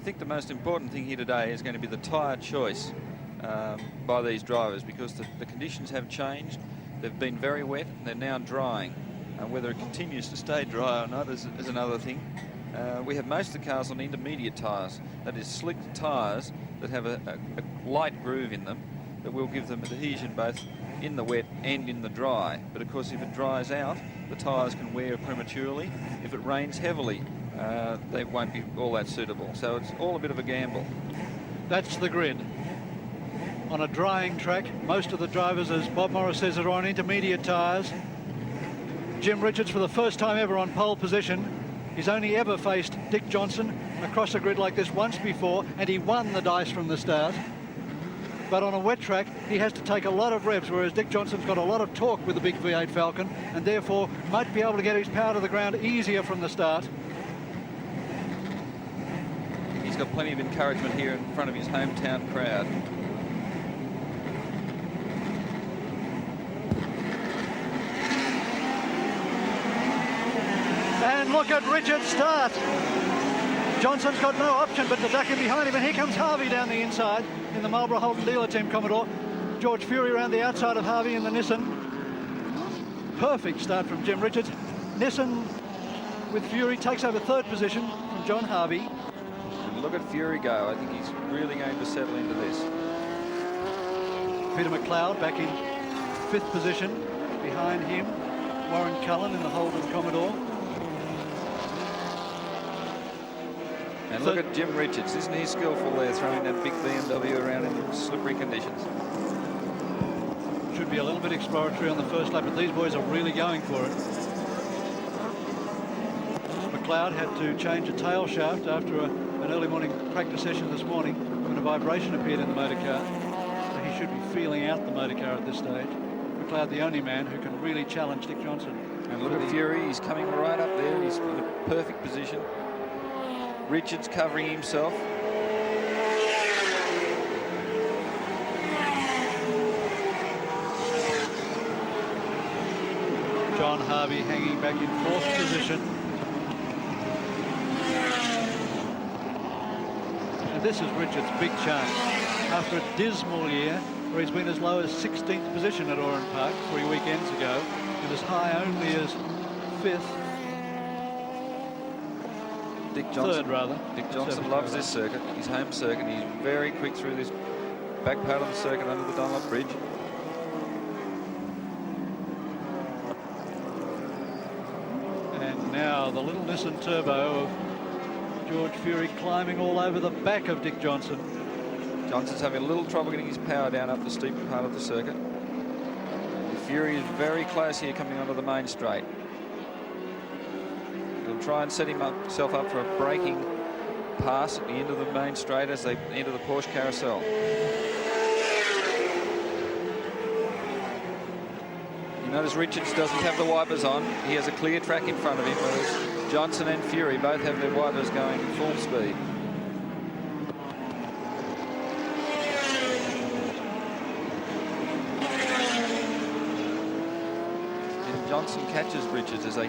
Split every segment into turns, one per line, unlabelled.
think the most important thing here today is going to be the tyre choice by these drivers, because the conditions have changed. They've been very wet and they're now drying. Whether it continues to stay dry or not is another thing. We have most of the cars on intermediate tyres, that is slick tyres that have a light groove in them that will give them adhesion both in the wet and in the dry. But of course, if it dries out, the tyres can wear prematurely. If it rains heavily, they won't be all that suitable. So it's all a bit of a gamble.
That's the grid. On a drying track, most of the drivers, as Bob Morris says, are on intermediate tyres. Jim Richards, for the first time ever on pole position, he's only ever faced Dick Johnson across a grid like this once before, and he won the dice from the start. But on a wet track, he has to take a lot of revs, whereas Dick Johnson's got a lot of torque with the big V8 Falcon, and therefore might be able to get his power to the ground easier from the start.
He's got plenty of encouragement here in front of his hometown crowd.
And look at Richards start. Johnson's got no option but to duck in behind him, and here comes Harvey down the inside in the Marlboro Holden dealer team Commodore. George Fury around the outside of Harvey in the Nissan. Perfect start from Jim Richards. Nissan with Fury takes over third position from John Harvey.
And look at Fury go. I think he's really going to settle into this.
Peter McLeod back in fifth position. Behind him, Warren Cullen in the Holden Commodore.
And look at Jim Richards. Isn't he skillful there, throwing that big BMW around in slippery conditions?
Should be a little bit exploratory on the first lap, but these boys are really going for it. McLeod had to change a tail shaft after an early morning practice session this morning when a vibration appeared in the motor car. So he should be feeling out the motor car at this stage. McLeod, the only man who can really challenge Dick Johnson.
And look at Fury. He's coming right up there. He's in a perfect position. Richards covering himself.
John Harvey hanging back in fourth position. And this is Richards' big chance. After a dismal year where he's been as low as 16th position at Oran Park 3 weekends ago, and as high only as fifth.
Dick Johnson,
third, rather.
Dick Johnson loves this circuit, his home circuit. He's very quick through this back part of the circuit under the Dunlop Bridge.
And now the little Nissan Turbo of George Fury climbing all over the back of Dick Johnson.
Johnson's having a little trouble getting his power down up the steep part of the circuit. The Fury is very close here coming onto the main straight. He'll try and set himself up for a braking pass at the end of the main straight as they enter the Porsche carousel. You notice Richards doesn't have the wipers on. He has a clear track in front of him, whereas Johnson and Fury both have their wipers going full speed. And Johnson catches Richards as they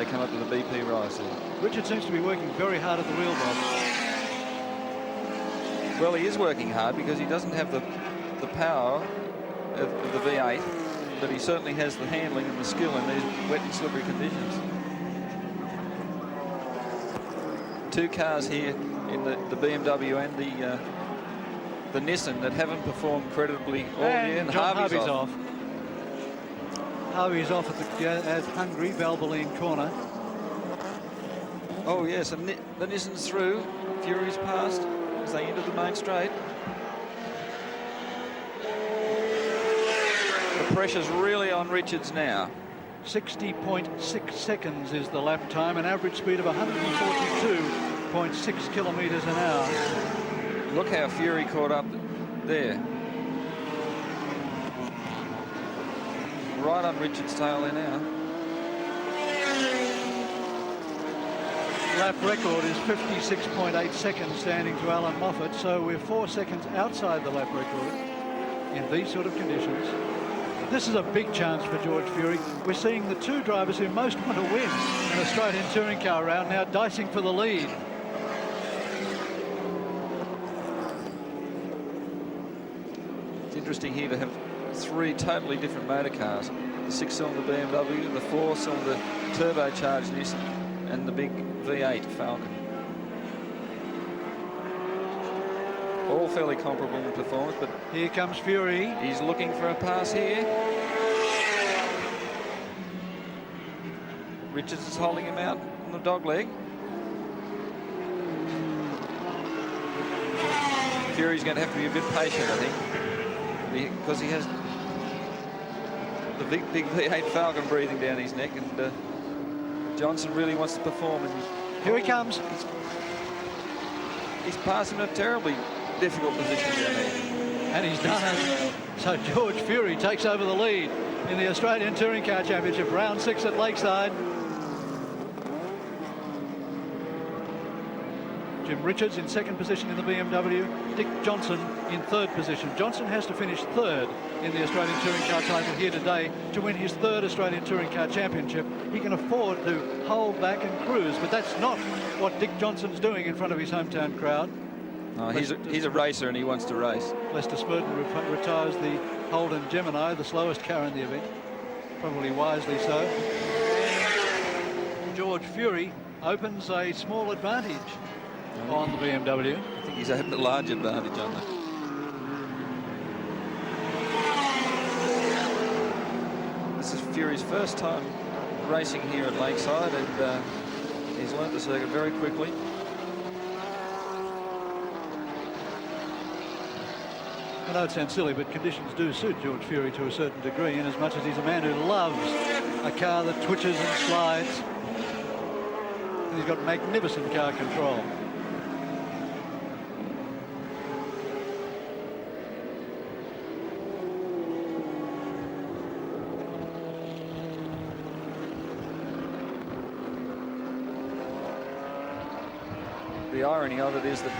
come up to the BP rise there.
Richard seems to be working very hard at the wheel, Bob.
Well, he is working hard because he doesn't have the power of the V8, but he certainly has the handling and the skill in these wet and slippery conditions. Two cars here in the BMW and the Nissan that haven't performed creditably all year, and Harvey's off.
Harvey's off at Hungary, Valvoline corner.
Oh yes, and the Nissan's through. Fury's passed as they enter the main straight. The pressure's really on Richards now.
60.6 seconds is the lap time, an average speed of 142.6 kilometres an hour.
Look how Fury caught up there. Right on Richards' tail there now.
Lap record is 56.8 seconds standing to Alan Moffat, so we're 4 seconds outside the lap record in these sort of conditions. This is a big chance for George Fury. We're seeing the two drivers who most want to win an Australian touring car round now dicing for the lead.
interesting here to have three totally different motor cars. The 6-cylinder BMW, the 4-cylinder turbocharged Nissan, and the big V8 Falcon. All fairly comparable in performance, but
here comes Fury.
He's looking for a pass here. Richards is holding him out on the dog leg. Fury's going to have to be a bit patient, I think, because he has the big V8 Falcon breathing down his neck, and Johnson really wants to perform. And
here he comes.
He's passing a terribly difficult position down there.
And he's done it. So George Fury takes over the lead in the Australian Touring Car Championship, round 6 at Lakeside. Jim Richards in 2nd position in the BMW. Dick Johnson in 3rd position. Johnson has to finish 3rd in the Australian Touring Car title here today to win his 3rd Australian Touring Car Championship. He can afford to hold back and cruise, but that's not what Dick Johnson's doing in front of his hometown crowd.
No, he's a racer and he wants to race.
Lester Spurton retires the Holden Gemini, the slowest car in the event. Probably wisely so. George Fury opens a small advantage on the BMW.
I think he's opened a large advantage on that. This is Fury's first time racing here at Lakeside, and he's learnt the circuit very quickly.
I know it sounds silly, but conditions do suit George Fury to a certain degree, in as much as he's a man who loves a car that twitches and slides. And he's got magnificent car control.
The irony of it is that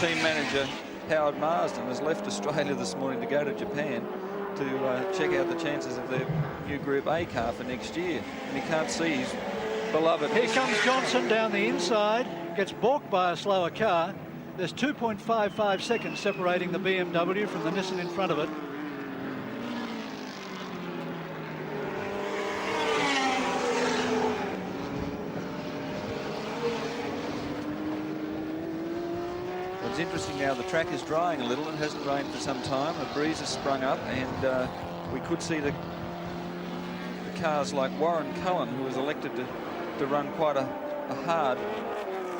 team manager Howard Marsden has left Australia this morning to go to Japan to check out the chances of their new Group A car for next year. And he can't see his beloved.
Here comes Johnson down the inside, gets balked by a slower car. There's 2.55 seconds separating the BMW from the Nissan in front of it.
It's interesting now, the track is drying a little. It hasn't rained for some time. A breeze has sprung up, and we could see the cars like Warren Cullen, who was elected to run quite a hard,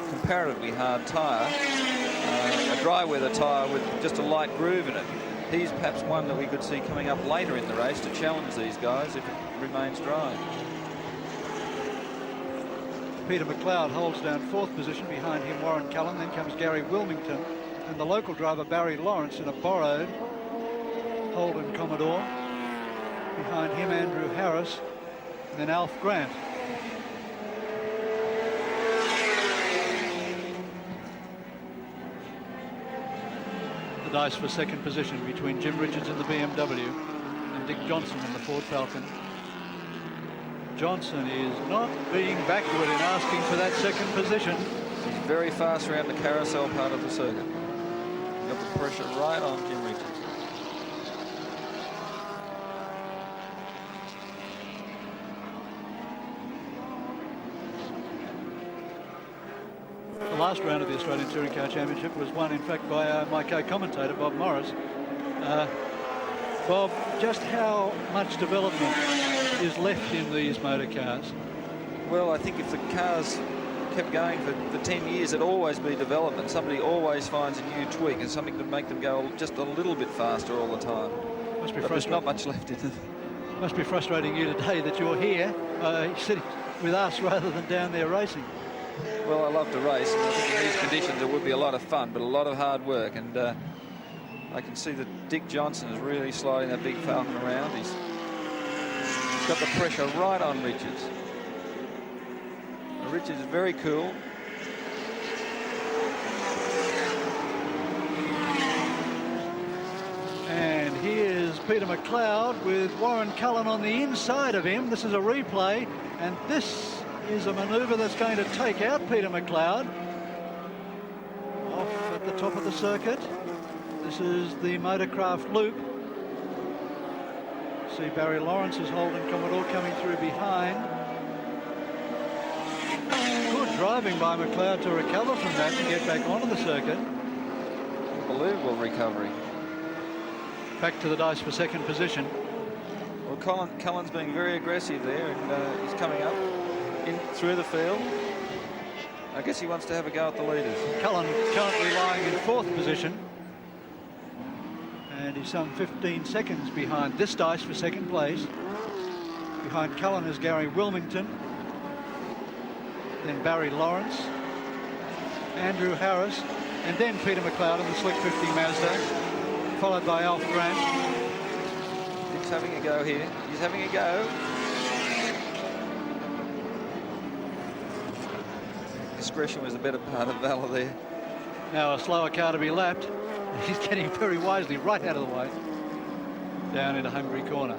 comparatively hard tyre, a dry weather tyre with just a light groove in it. He's perhaps one that we could see coming up later in the race to challenge these guys if it remains dry.
Peter McLeod holds down 4th position. Behind him, Warren Cullen. Then comes Gary Wilmington and the local driver Barry Lawrence in a borrowed Holden Commodore. Behind him, Andrew Harris, and then Alf Grant. The dice for 2nd position between Jim Richards in the BMW and Dick Johnson in the Ford Falcon. Johnson is not being backward in asking for that 2nd position.
He's very fast around the carousel part of the circuit. Got the pressure right on Jim Richards.
The last round of the Australian Touring Car Championship was won, in fact, by my co-commentator, Bob Morris. Bob, just how much development is left in these motor cars?
Well, I think if the cars kept going for 10 years, it'd always be development. Somebody always finds a new tweak and something to make them go just a little bit faster all the time.
Must be
but there's
frustrating.
not much left in it.
Must be frustrating you today that you're here sitting with us rather than down there racing.
Well, I love to race, and I think in these conditions it would be a lot of fun, but a lot of hard work. And I can see that Dick Johnson is really sliding that big Falcon around. He's got the pressure right on Richards. Richards is very cool.
And here's Peter McLeod with Warren Cullen on the inside of him. This is a replay, and this is a manoeuvre that's going to take out Peter McLeod. Off at the top of the circuit. This is the Motorcraft loop. See Barry Lawrence's Holden Commodore coming through behind. Good driving by McLeod to recover from that to get back onto the circuit.
Unbelievable recovery.
Back to the dice for second position.
Well, Cullen's being very aggressive there, and he's coming up in through the field. I guess he wants to have a go at the leaders.
Cullen currently lying in fourth position. And he's some 15 seconds behind this dice for second place. Behind Cullen is Gary Wilmington. Then Barry Lawrence. Andrew Harris. And then Peter McLeod in the Slick 50 Mazda. Followed by Alf Grant.
He's having a go here. He's having a go. Discretion was the better part of valor there.
Now a slower car to be lapped. He's getting very wisely right out of the way. Down into Hungary corner.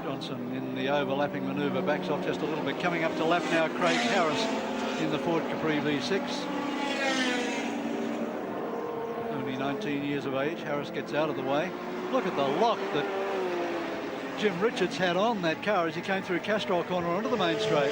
Johnson in the overlapping manoeuvre backs off just a little bit. Coming up to lap now, Craig Harris in the Ford Capri V6. Only 19 years of age. Harris gets out of the way. Look at the lock that Jim Richards had on that car as he came through Castrol corner onto the main straight.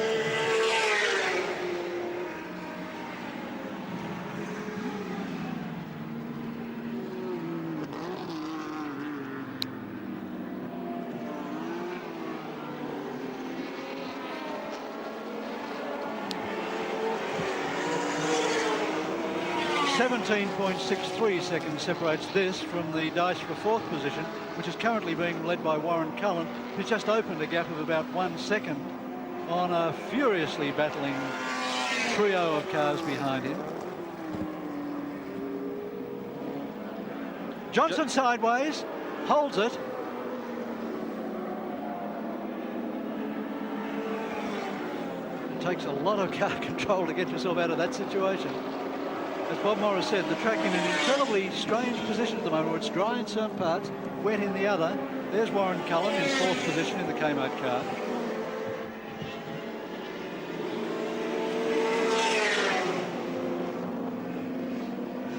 .63 seconds separates this from the dice for fourth position, which is currently being led by Warren Cullen, who's just opened a gap of about 1 second on a furiously battling trio of cars behind him. Johnson sideways, holds it. It takes a lot of car control to get yourself out of that situation. As Bob Morris said, the track in an incredibly strange position at the moment, where it's dry in certain parts, wet in the other. There's Warren Cullen in fourth position in the Kmart car.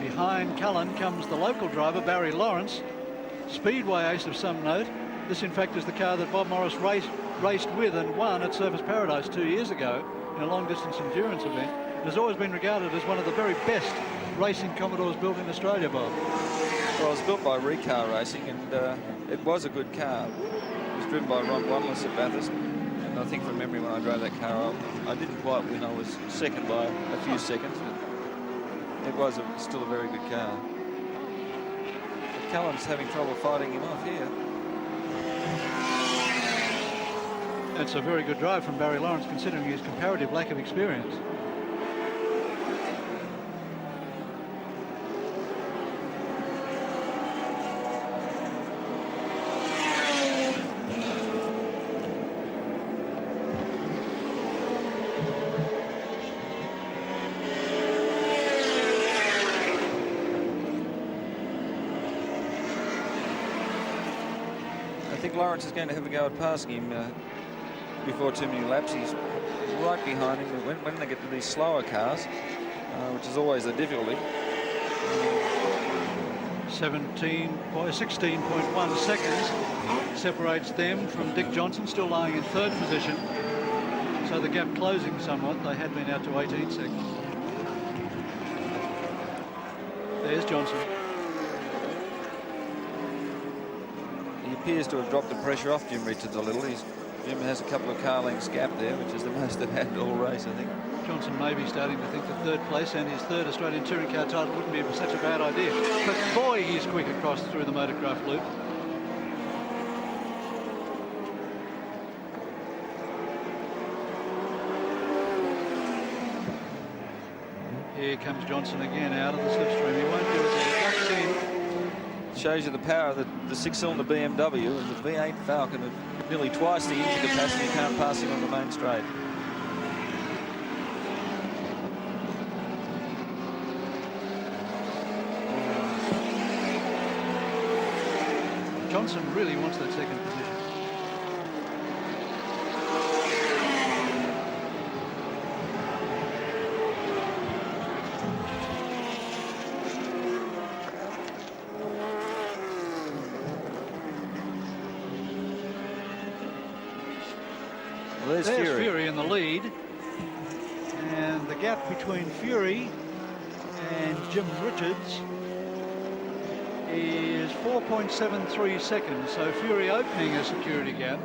Behind Cullen comes the local driver, Barry Lawrence, Speedway ace of some note. This, in fact, is the car that Bob Morris raced with and won at Surfers Paradise 2 years ago in a long-distance endurance event. It has always been regarded as one of the very best racing Commodores built in Australia, Bob.
Well, it was built by Recar Racing, and it was a good car. It was driven by Ron Wanless at Bathurst, and I think from memory when I drove that car, I didn't quite win. I was second by a few seconds, but it was still a very good car. But Cullen's having trouble fighting him off here.
That's a very good drive from Barry Lawrence, considering his comparative lack of experience.
I think Lawrence is going to have a go at passing him before too many laps. He's right behind him when they get to these slower cars, which is always a difficulty.
16.1 seconds separates them from Dick Johnson, still lying in third position. So the gap closing somewhat. They had been out to 18 seconds. There's Johnson.
He appears to have dropped the pressure off Jim Richards a little. Jim has a couple of car lengths gap there, which is the most they've had all race, I think.
Johnson may be starting to think that third place and his third Australian touring car title wouldn't be such a bad idea. But boy, he's quick across through the motorcraft loop. Here comes Johnson again out of the slipstream. He won't do it. He ducks in.
Shows you the power of the six-cylinder BMW and the V8 Falcon at nearly twice the engine capacity. You can't pass him on the main straight.
Johnson really wants that second position.
there's Fury.
In the lead. And the gap between Fury and Jim Richards is 4.73 seconds. So Fury opening a security gap.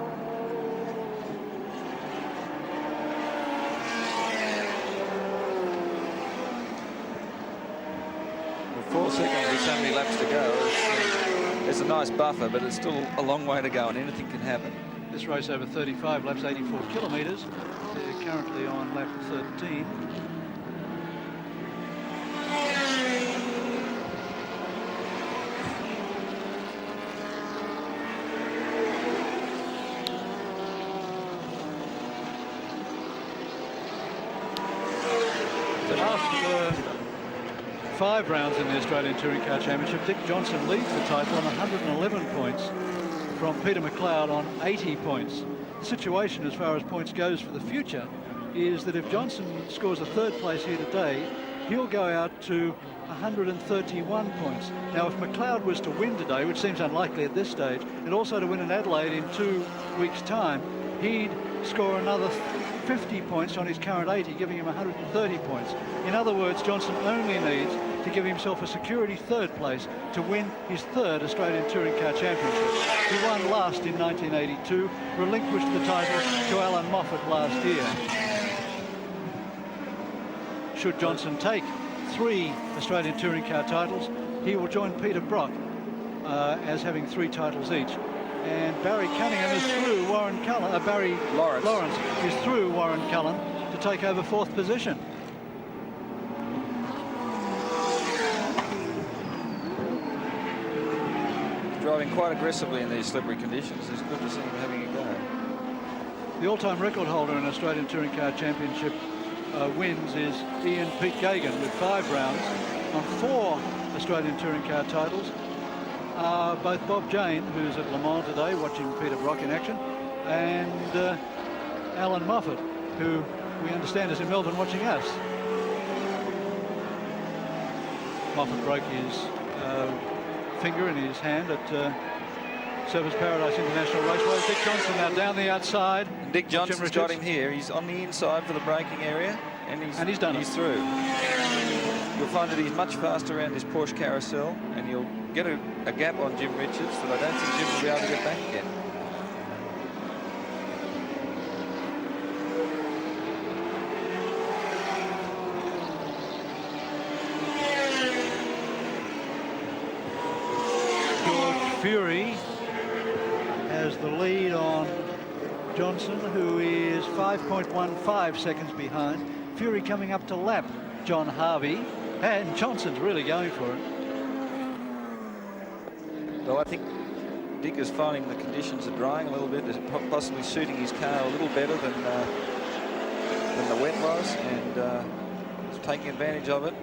With 4 seconds with so many laps to go, it's a nice buffer, but it's still a long way to go and anything can happen.
This race over 35 laps, 84 kilometres. They're currently on lap 13. After 5 rounds in the Australian Touring Car Championship, Dick Johnson leads the title on 111 points from Peter McLeod on 80 points. The situation as far as points goes for the future is that if Johnson scores a 3rd place here today, he'll go out to 131 points. Now, if McLeod was to win today, which seems unlikely at this stage, and also to win in Adelaide in 2 weeks' time, he'd score another 50 points on his current 80, giving him 130 points. In other words, Johnson only needs to give himself a security 3rd place to win his 3rd Australian Touring Car Championship. He won last in 1982, relinquished the title to Alan Moffat last year. Should Johnson take 3 Australian Touring Car titles, he will join Peter Brock as having 3 titles each. And Barry Cunningham is through Warren Cullen. Barry Lawrence is through Warren Cullen to take over 4th position.
Driving quite aggressively in these slippery conditions. It's good to see him having a go.
The all-time record holder in Australian Touring Car Championship wins is Ian Pete Gagan with 5 rounds on 4 Australian Touring Car titles. Both Bob Jane, who's at Le Mans today watching Peter Brock in action, and Alan Moffat, who we understand is in Melbourne watching us. Moffat broke his finger in his hand at Surfers Paradise International Raceway. Dick Johnson now down the outside.
And Dick Johnson's got him here. He's on the inside for the braking area, and he's done. He's through. You'll find that he's much faster around this Porsche carousel, and you'll get a gap on Jim Richards that I don't think Jim will be able to get back again.
George Fury has the lead on Johnson, who is 5.15 seconds behind. Fury coming up to lap John Harvey, and Johnson's really going for it.
Well, I think Dick is finding the conditions are drying a little bit, is possibly suiting his car a little better than the wet was, and is taking advantage of it.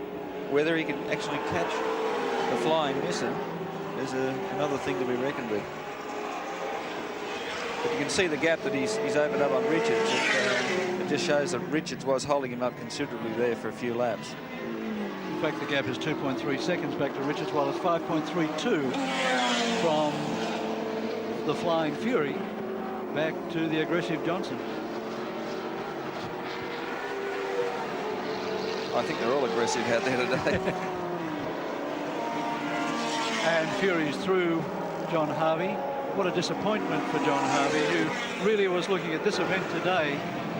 Whether he can actually catch the flying misser is another thing to be reckoned with. But you can see the gap that he's opened up on Richards. It just shows that Richards was holding him up considerably there for a few laps.
In fact, the gap is 2.3 seconds back to Richards, while it's 5.32 from the Flying Fury back to the aggressive Johnson.
I think they're all aggressive out there today.
And Fury's through John Harvey. What a disappointment for John Harvey, who really was looking at this event today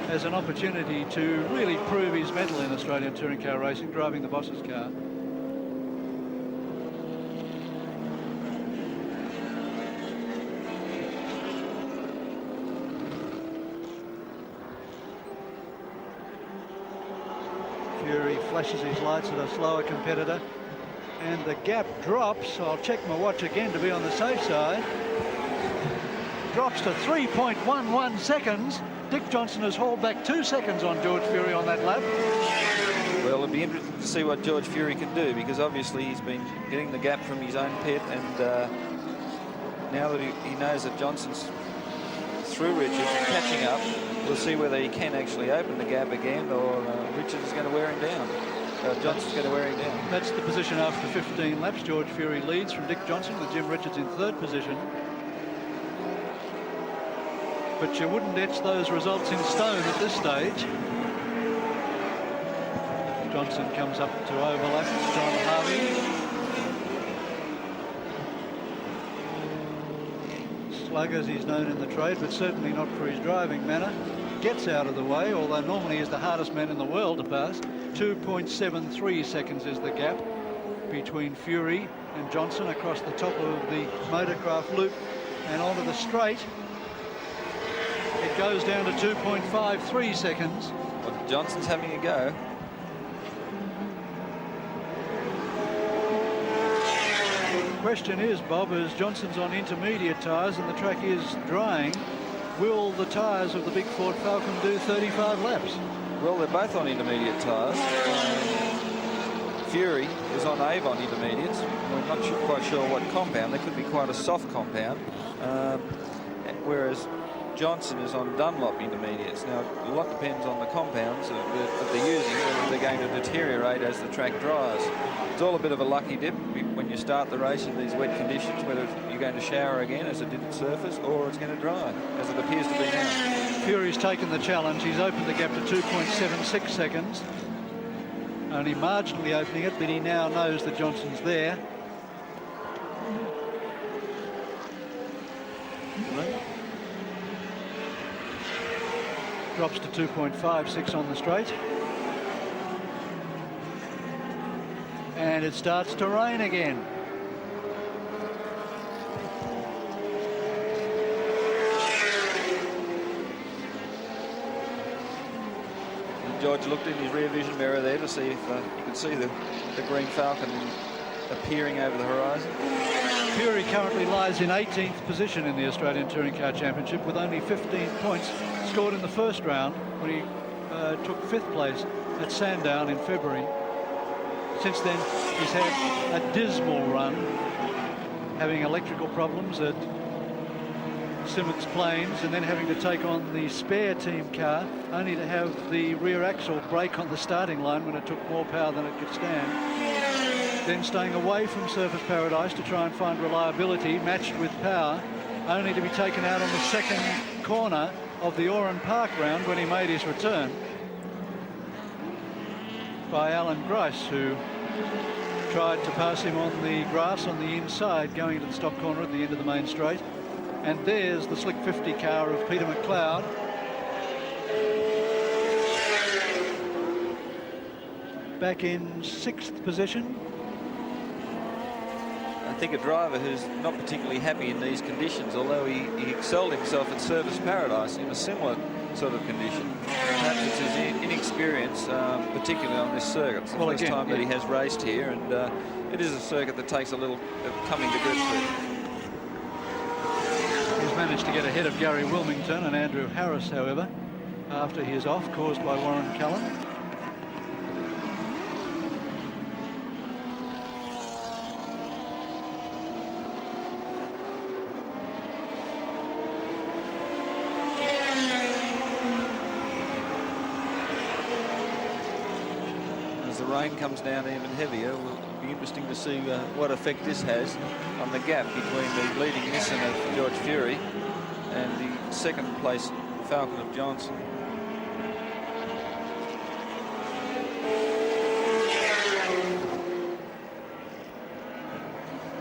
as an opportunity to really prove his mettle in Australian touring car racing, driving the boss's car. Fury flashes his lights at a slower competitor, and the gap drops. I'll check my watch again to be on the safe side. Drops to 3.11 seconds. Dick Johnson has hauled back 2 seconds on George Fury on that lap.
Well, it'll be interesting to see what George Fury can do, because obviously he's been getting the gap from his own pit, and now that he knows that Johnson's through Richards and catching up, we'll see whether he can actually open the gap again, or Richards is going to wear him down. Johnson's going to wear him down.
That's the position after 15 laps. George Fury leads from Dick Johnson, with Jim Richards in 3rd position. but you wouldn't etch those results in stone at this stage. Johnson comes up to overlap John Harvey. Slug, as he's known in the trade, but certainly not for his driving manner. Gets out of the way, although normally he's the hardest man in the world to pass. 2.73 seconds is the gap between Fury and Johnson across the top of the motorcraft loop and onto the straight. It goes down to 2.53 seconds.
Well, Johnson's having a go.
The question is, Bob, as Johnson's on intermediate tyres and the track is drying, will the tyres of the big Ford Falcon do 35 laps?
Well, they're both on intermediate tyres. Fury is on Avon intermediates. We're not quite sure what compound. They could be quite a soft compound. Whereas Johnson is on Dunlop intermediates. Now, a lot depends on the compounds that they're using, whether they're going to deteriorate as the track dries. It's all a bit of a lucky dip when you start the race in these wet conditions, whether you're going to shower again as it did at surface, or it's going to dry, as it appears to be now.
Fury's taken the challenge. He's opened the gap to 2.76 seconds. Only marginally opening it, but he now knows that Johnson's there. Drops to 2.56 on the straight. And it starts to rain again.
George looked in his rear vision mirror there to see if you could see the green Falcon appearing over the horizon.
Fury currently lies in 18th position in the Australian Touring Car Championship with only 15 points scored in the first round when he took 5th place at Sandown in February. Since then, he's had a dismal run, having electrical problems at Simmons Plains and then having to take on the spare team car, only to have the rear axle break on the starting line when it took more power than it could stand. Then staying away from Surface Paradise to try and find reliability matched with power, only to be taken out on the second corner of the Oran Park round when he made his return by Alan Grice, who tried to pass him on the grass on the inside going into the stop corner at the end of the main straight. And there's the Slick 50 car of Peter McLeod. Back in 6th position.
I think a driver who's not particularly happy in these conditions, although he excelled himself at Surface Paradise in a similar sort of condition. Perhaps it's his inexperience, particularly on this circuit. It's the first time that he has raced here, and it is a circuit that takes a little coming to grips with.
He's managed to get ahead of Gary Wilmington and Andrew Harris, however, after his off caused by Warren Cullen.
As the rain comes down even heavier, it will be interesting to see what effect this has on the gap between the leading Nissan of George Fury and the second place Falcon of Johnson.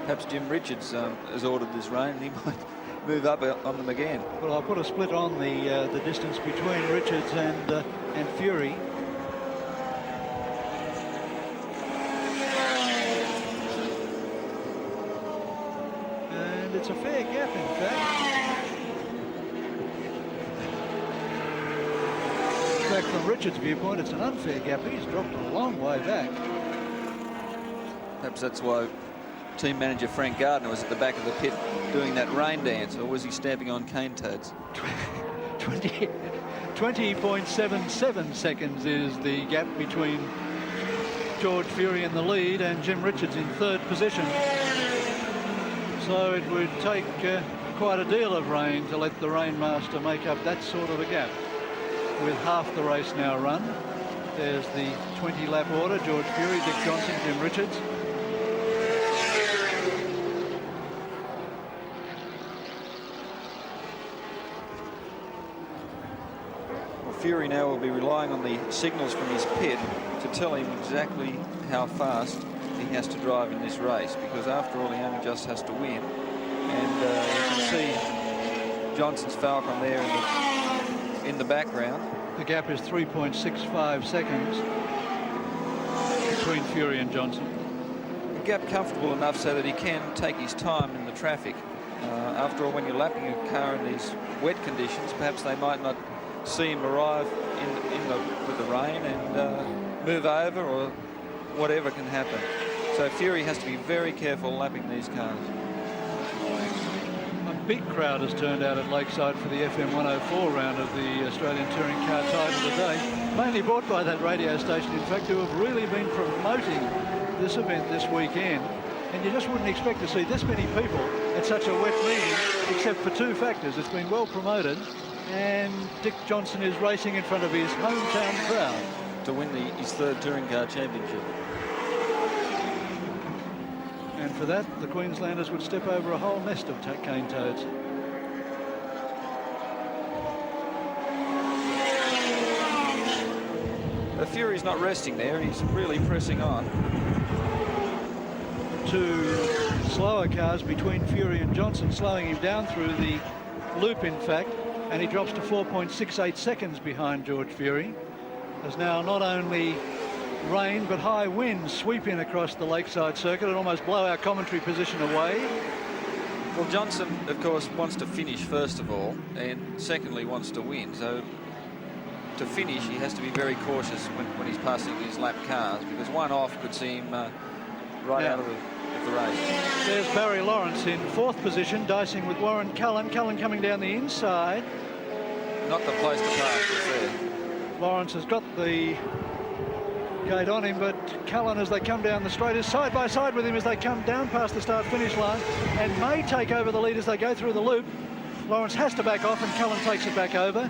Perhaps Jim Richards has ordered this rain, and he might move up on them again.
Well, I'll put a split on the distance between Richards and Fury. And it's a fair gap, in fact. In fact, from Richards' viewpoint, it's an unfair gap. He's dropped a long way back.
Perhaps that's why team manager Frank Gardner was at the back of the pit doing that rain dance, or was he stamping on cane toads?
20.77 seconds is the gap between George Fury in the lead and Jim Richards in 3rd position. So it would take quite a deal of rain to let the Rainmaster make up that sort of a gap. With half the race now run, there's the 20-lap order: George Fury, Dick Johnson, Jim Richards.
Fury now will be relying on the signals from his pit to tell him exactly how fast he has to drive in this race, because after all, he only just has to win. And you can see Johnson's Falcon there in the background.
The gap is 3.65 seconds between Fury and Johnson.
The gap comfortable enough so that he can take his time in the traffic. After all, when you're lapping a car in these wet conditions, perhaps they might not see him arrive with the rain and move over, or whatever can happen. So Fury has to be very careful lapping these cars.
A big crowd has turned out at Lakeside for the FM 104 round of the Australian Touring Car Title today, mainly brought by that radio station, in fact, who have really been promoting this event this weekend. And you just wouldn't expect to see this many people at such a wet meeting, except for two factors. It's been well promoted, and Dick Johnson is racing in front of his hometown crowd
to win his third Touring Car Championship.
And for that, the Queenslanders would step over a whole nest of cane toads.
Fury's not resting there. He's really pressing on.
Two slower cars between Fury and Johnson, slowing him down through the loop, in fact, and he drops to 4.68 seconds behind George Fury. There's now not only rain but high winds sweep in across the Lakeside circuit and almost blow our commentary position away.
Well, Johnson, of course, wants to finish first of all, and secondly wants to win. So to finish, he has to be very cautious when he's passing his lap cars, because one off could see him right out of the race.
There's Barry Lawrence in fourth position, dicing with Warren Cullen. Cullen coming down the inside.
Not the place to pass, is there.
Lawrence has got the gate on him, but Cullen, as they come down the straight, is side by side with him as they come down past the start-finish line, and may take over the lead as they go through the loop. Lawrence has to back off, and Cullen takes it back over.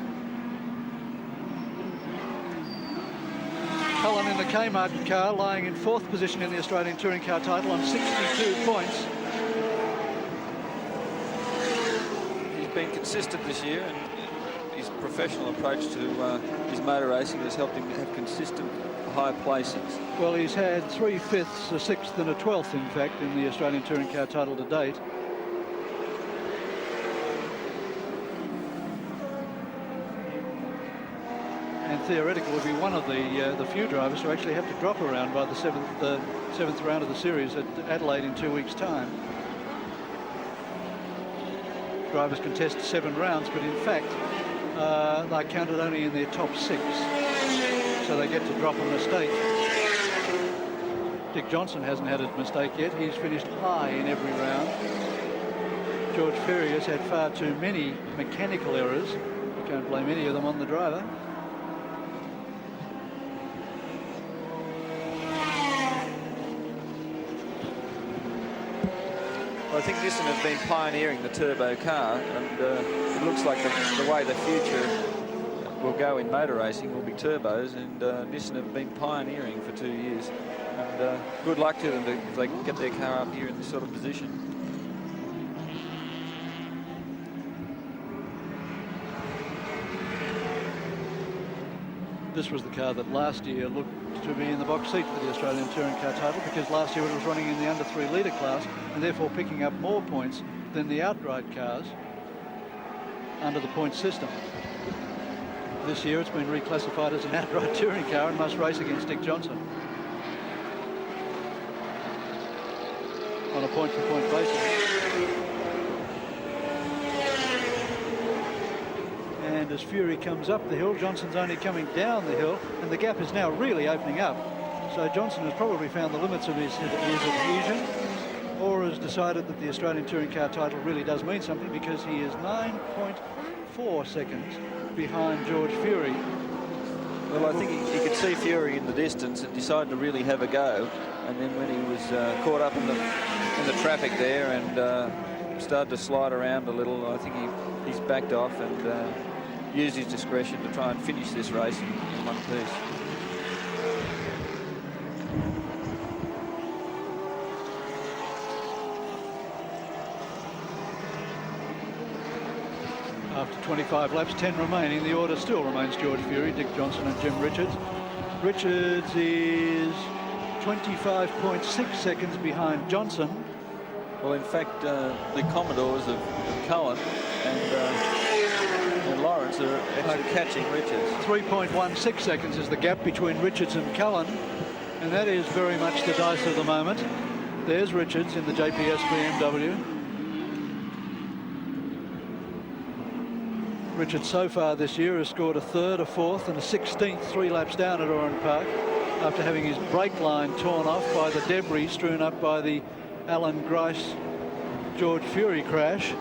Cullen in the Kmart car, lying in fourth position in the Australian Touring Car Title on 62 points.
He's been consistent this year, and his professional approach to his motor racing has helped him have consistent high placings.
Well, he's had 3 fifths, a 6th and a 12th, in fact, in the Australian Touring Car Title to date. And theoretically will be one of the few drivers who actually have to drop around by the seventh round of the series at Adelaide in 2 weeks' time. Drivers can test 7 rounds, but in fact they're counted only in their top 6, so they get to drop a mistake. Dick Johnson hasn't had a mistake yet. He's finished high in every round. George Fury has had far too many mechanical errors. You can't blame any of them on the driver.
I think Nissan have been pioneering the turbo car, and it looks like the way the future will go in motor racing will be turbos, and Nissan have been pioneering for 2 years. And good luck to them if they can get their car up here in this sort of position.
This was the car that last year looked to be in the box seat for the Australian Touring Car Title, because last year it was running in the under 3 litre class and therefore picking up more points than the outright cars under the point system. This year it's been reclassified as an outright touring car and must race against Dick Johnson on a point-for-point basis. And as Fury comes up the hill, Johnson's only coming down the hill, and the gap is now really opening up. So Johnson has probably found the limits of his adhesion, or has decided that the Australian Touring Car Title really does mean something, because he is 9.4 seconds behind George Fury.
Well, I think he could see Fury in the distance and decided to really have a go, and then when he was caught up in the traffic there and started to slide around a little, I think he's backed off and used his discretion to try and finish this race in one piece.
After 25 laps, 10 remaining, the order still remains George Fury, Dick Johnson and Jim Richards. Richards is 25.6 seconds behind Johnson.
Well, in fact, the Commodores of Cohen and Lawrence are actually catching Richards.
3.16 seconds is the gap between Richards and Cullen, and that is very much the dice of the moment. There's Richards in the JPS BMW. Richards so far this year has scored a 3rd, a 4th and a 16th 3 laps down at Oran Park after having his brake line torn off by the debris strewn up by the Alan Grice George Fury crash.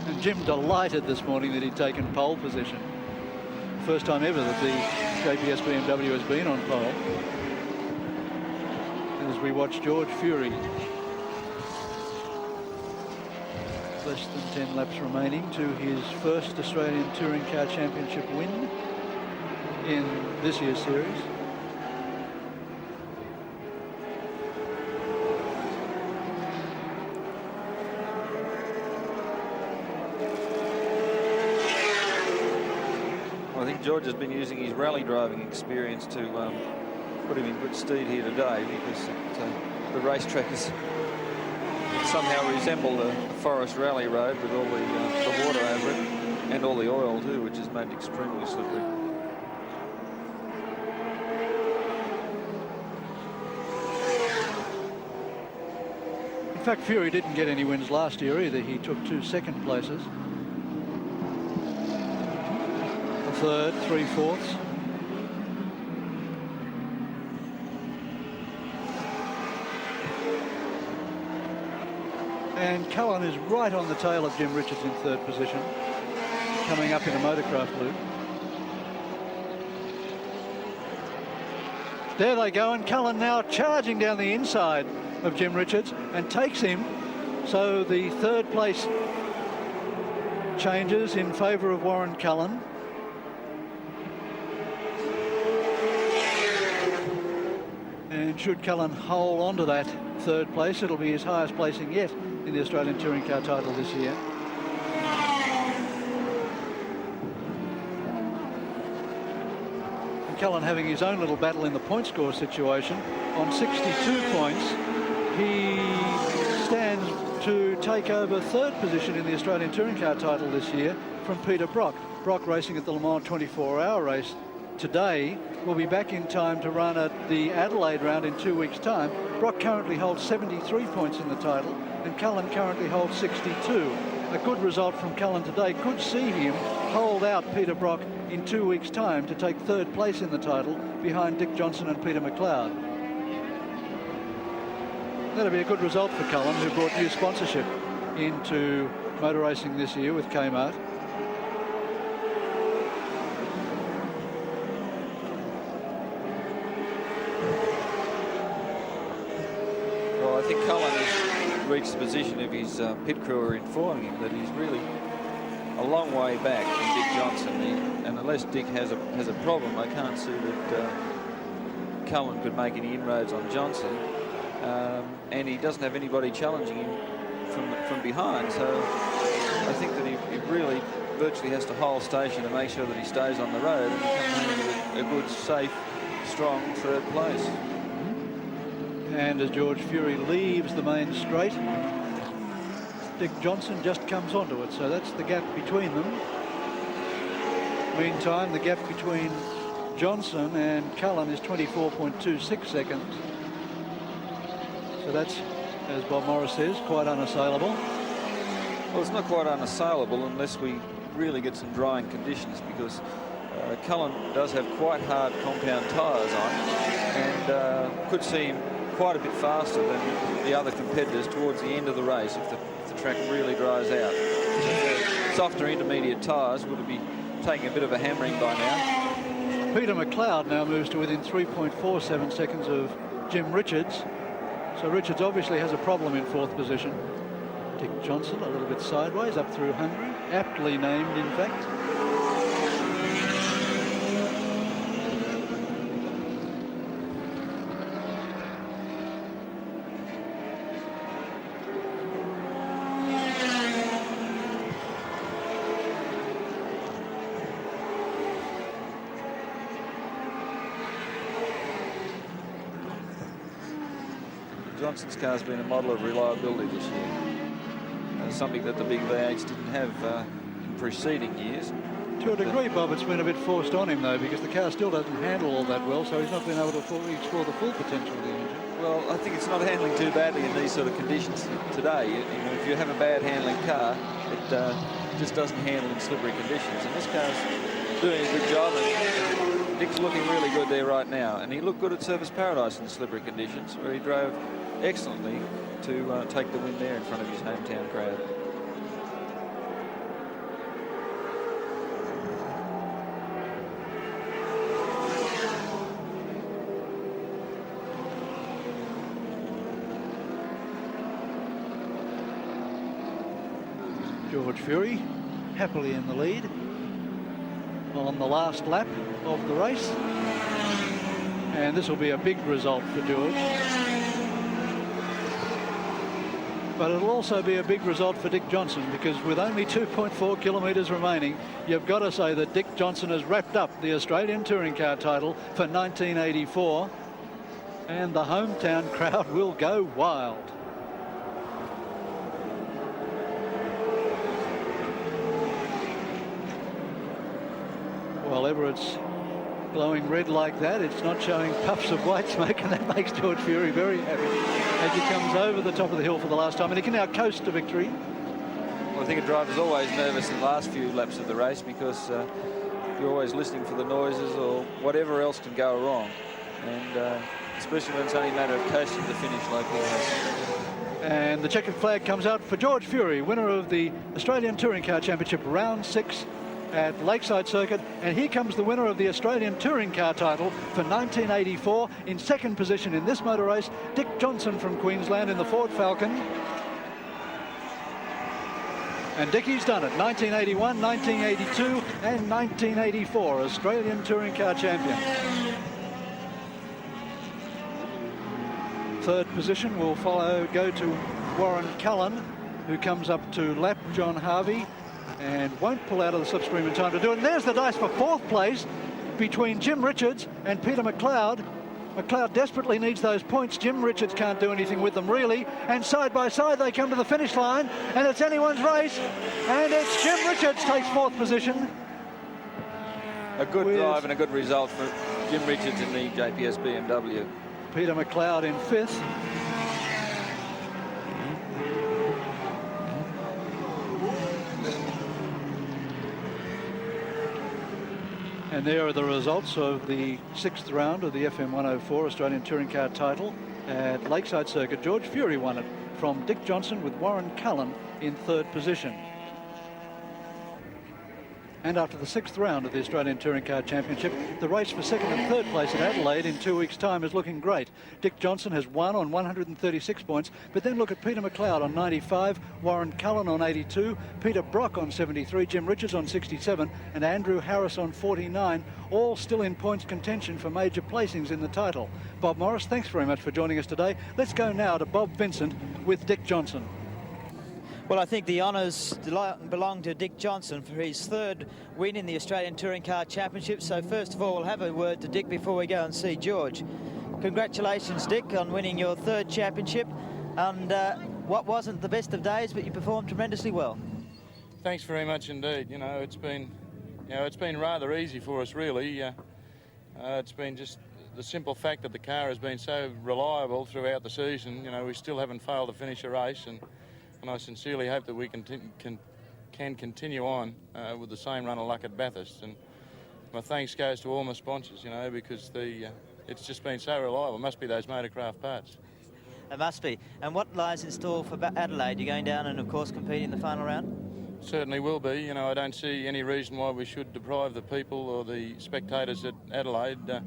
And Jim delighted this morning that he'd taken pole position. First time ever that the JPS BMW has been on pole. As we watch George Fury, less than 10 laps remaining to his first Australian Touring Car Championship win in this year's series.
I think George has been using his rally driving experience to put him in good stead here today, because the racetrack has somehow resembled a forest rally road with all the water over it and all the oil too, which has made it extremely slippery.
In fact, Fury didn't get any wins last year either. He took 2 second places. A 3rd, 3/4. And Cullen is right on the tail of Jim Richards in 3rd position, coming up in a motorcraft loop. There they go, and Cullen now charging down the inside of Jim Richards and takes him. So the 3rd place changes in favour of Warren Cullen. And should Cullen hold on to that 3rd place, it'll be his highest placing yet in the Australian Touring Car title this year. And Cullen having his own little battle in the point score situation. On 62 points, he stands to take over 3rd position in the Australian Touring Car title this year from Peter Brock. Brock racing at the Le Mans 24-hour race today will be back in time to run at the Adelaide round in 2 weeks' time. Brock currently holds 73 points in the title, and Cullen currently holds 62. A good result from Cullen today could see him hold out Peter Brock in 2 weeks' time to take 3rd place in the title behind Dick Johnson and Peter McLeod. That'll be a good result for Cullen, who brought new sponsorship into motor racing this year with Kmart.
I think Cullen has reached the position of his pit crew are informing him that he's really a long way back from Dick Johnson. And unless Dick has a problem, I can't see that Cullen could make any inroads on Johnson. And he doesn't have anybody challenging him from behind. So I think that he really virtually has to hold station to make sure that he stays on the road and come home with a good, safe, strong 3rd place.
And as George Fury leaves the main straight, Dick Johnson just comes onto it. So that's the gap between them. Meantime, the gap between Johnson and Cullen is 24.26 seconds. So that's, as Bob Morris says, quite unassailable.
Well, it's not quite unassailable unless we really get some drying conditions, because Cullen does have quite hard compound tyres on, and could see him quite a bit faster than the other competitors towards the end of the race if the track really dries out. Softer intermediate tyres would be taking a bit of a hammering by now.
Peter McLeod now moves to within 3.47 seconds of Jim Richards. So Richards obviously has a problem in 4th position. Dick Johnson a little bit sideways up through Hungary, aptly named in fact.
Johnson's car's been a model of reliability this year. Something that the big V8s didn't have in preceding years.
To a degree, Bob, it's been a bit forced on him, though, because the car still doesn't handle all that well, so he's not been able to fully explore the full potential of the engine.
Well, I think it's not handling too badly in these sort of conditions today. You know, if you have a bad handling car, it just doesn't handle in slippery conditions. And this car's doing a good job. And Dick's looking really good there right now. And he looked good at Surfers Paradise in slippery conditions, where he drove excellently to take the win there in front of his hometown crowd.
George Fury happily in the lead on the last lap of the race, and this will be a big result for George, but it'll also be a big result for Dick Johnson, because with only 2.4 kilometres remaining, you've got to say that Dick Johnson has wrapped up the Australian Touring Car title for 1984, and the hometown crowd will go wild. Well, ever it's glowing red like that, it's not showing puffs of white smoke, and that makes George Fury very happy as he comes over the top of the hill for the last time, and he can now coast to victory.
Well, I think a driver's always nervous in the last few laps of the race, because you're always listening for the noises or whatever else can go wrong, and especially when it's only a matter of coasting the finish like he has.
And the checkered flag comes out for George Fury, winner of the Australian Touring Car Championship Round 6 at Lakeside Circuit, and here comes the winner of the Australian Touring Car title for 1984 in second position in this motor race, Dick Johnson from Queensland in the Ford Falcon. And Dickie's done it. 1981, 1982 and 1984 Australian Touring Car champion. Third position will go to Warren Cullen, who comes up to lap John Harvey and won't pull out of the slipstream in time to do it. And there's the dice for fourth place between Jim Richards and Peter McLeod. McLeod desperately needs those points. Jim Richards can't do anything with them, really. And side by side, they come to the finish line, and it's anyone's race. And it's Jim Richards takes fourth position.
A good drive and a good result for Jim Richards in the JPS BMW.
Peter McLeod in fifth. And there are the results of the sixth round of the FM 104 Australian Touring Car title at Lakeside Circuit. George Fury won it from Dick Johnson, with Warren Cullen in third position. And after the sixth round of the Australian Touring Car Championship, the race for second and third place at Adelaide in 2 weeks' time is looking great. Dick Johnson has won on 136 points, but then look at Peter McLeod on 95, Warren Cullen on 82, Peter Brock on 73, Jim Richards on 67, and Andrew Harris on 49, all still in points contention for major placings in the title. Bob Morris, thanks very much for joining us today. Let's go now to Bob Vincent with Dick Johnson.
Well, I think the honours belong to Dick Johnson for his third win in the Australian Touring Car Championship. So first of all, we'll have a word to Dick before we go and see George. Congratulations, Dick, on winning your third championship. And what wasn't the best of days, but you performed tremendously well.
Thanks very much indeed. It's been rather easy for us, really. It's been just the simple fact that the car has been so reliable throughout the season. We still haven't failed to finish a race, and I sincerely hope that we can continue on with the same run of luck at Bathurst. And my thanks goes to all my sponsors, because it's just been so reliable. It must be those motorcraft parts.
It must be. And what lies in store for Adelaide? You're going down and, of course, compete in the final round?
Certainly will be. I don't see any reason why we should deprive the people or the spectators at Adelaide to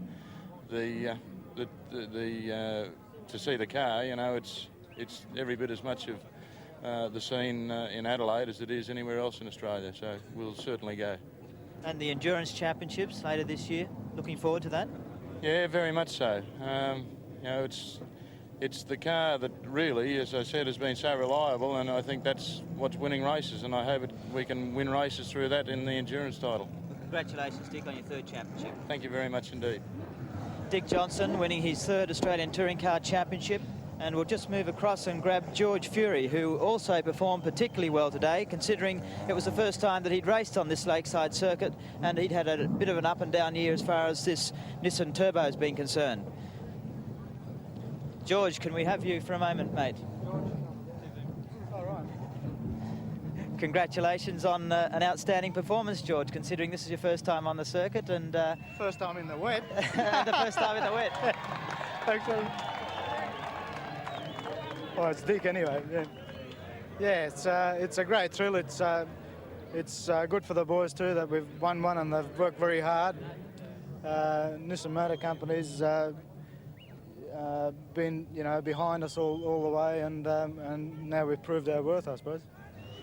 see the car. It's every bit as much of the scene in Adelaide as it is anywhere else in Australia, so we'll certainly go.
And the Endurance Championships later this year, looking forward to that? Yeah,
very much so. It's the car that really, as I said, has been so reliable, and I think that's what's winning races, and I hope we can win races through that in the Endurance title.
Well, congratulations, Dick, on your third championship.
Thank you very much indeed.
Dick Johnson winning his third Australian Touring Car Championship, And we'll just move across and grab George Fury, who also performed particularly well today, considering it was the first time that he'd raced on this Lakeside circuit, and he'd had a bit of an up and down year as far as this Nissan Turbo has been concerned. George, can we have you for a moment, mate? Congratulations on an outstanding performance, George, considering this is your first time on the circuit and...
First time in the wet.
the first time in the wet.
Actually. Oh, it's Dick anyway. Yeah, it's a great thrill. It's good for the boys too that we've won one and they've worked very hard. Nissan Motor Company's been, you know, behind us all the way, and now we've proved our worth, I suppose.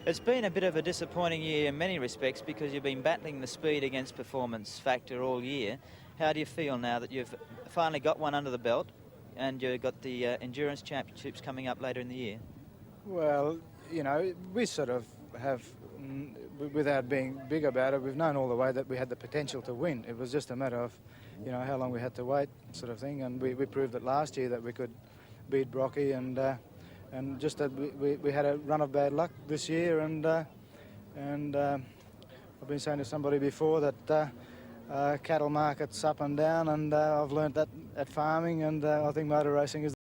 It's been a bit of a disappointing year in many respects because you've been battling the speed against performance factor all year. How do you feel now that you've finally got one under the belt and you've got the endurance championships coming up later in the year?
Well, you know, we sort of have, without being big about it, we've known all the way that we had the potential to win. It was just a matter of, you know, how long we had to wait, sort of thing. And we proved it last year that we could beat Brocky, and just that we had a run of bad luck this year. And I've been saying to somebody before that cattle market's up and down, and I've learnt that at farming, and I think motor racing is